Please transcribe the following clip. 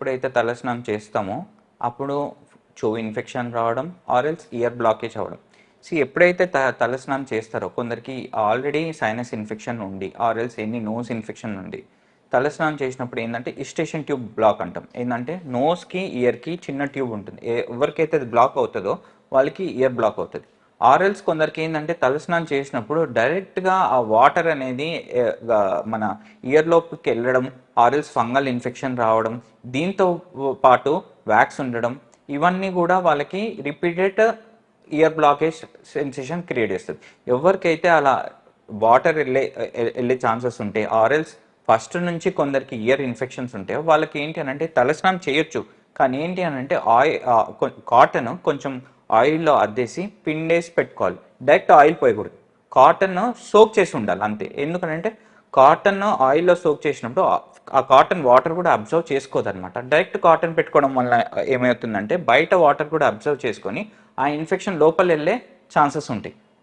ఎప్పుడైతే తలస్నానం చేస్తామో అప్పుడు చెవు ఇన్ఫెక్షన్ రావడం ఆర్ఎల్స్ ఇయర్ బ్లాకేజ్ అవ్వడం. ఎప్పుడైతే తలస్నానం చేస్తారో కొందరికి ఆల్రెడీ సైనస్ ఇన్ఫెక్షన్ ఉండి ఆర్ఎల్స్ ఎన్ని నోస్ ఇన్ఫెక్షన్ ఉండి తలస్నానం చేసినప్పుడు ఏంటంటే ఇస్టేషన్ ట్యూబ్ బ్లాక్ అంటాం. ఏంటంటే నోస్కి ఇయర్కి చిన్న ట్యూబ్ ఉంటుంది, ఎవరికైతే అది బ్లాక్ అవుతుందో వాళ్ళకి ఇయర్ బ్లాక్ అవుతుంది. ఆర్ఎల్స్ కొందరికి ఏంటంటే తలస్నానం చేసినప్పుడు డైరెక్ట్గా ఆ వాటర్ అనేది మన ఇయర్ లోపుకి వెళ్ళడం, ఆర్ఎల్స్ ఫంగల్ ఇన్ఫెక్షన్ రావడం, దీంతో పాటు వ్యాక్స్ ఉండడం, ఇవన్నీ కూడా వాళ్ళకి repeated year blockage sensation create చేస్తుంది. ఎవరికైతే అలా వాటర్ వెళ్ళే ఛాన్సెస్ ఉంటాయి ఆర్ఎల్స్ ఫస్ట్ నుంచి కొందరికి ఇయర్ ఇన్ఫెక్షన్స్ ఉంటాయి, వాళ్ళకి ఏంటి అని అంటే తలస్నానం చేయొచ్చు, కానీ ఏంటి అని అంటే కాటన్ కొంచెం ఆయిల్లో అద్దేసి పిండేసి పెట్టుకోవాలి. డైరెక్ట్ ఆయిల్ పోయకూడదు, కాటన్ సోక్ చేసి ఉండాలి అంతే. ఎందుకంటే కాటన్ ఆయిల్లో సోక్ చేసినప్పుడు ఆ కాటన్ వాటర్ కూడా అబ్జర్వ్ చేసుకోదు అనమాట. డైరెక్ట్ కాటన్ పెట్టుకోవడం వల్ల ఏమవుతుందంటే బయట వాటర్ కూడా అబ్జర్వ్ చేసుకొని ఆ ఇన్ఫెక్షన్ లోపల వెళ్ళే ఛాన్సెస్ ఉంటాయి.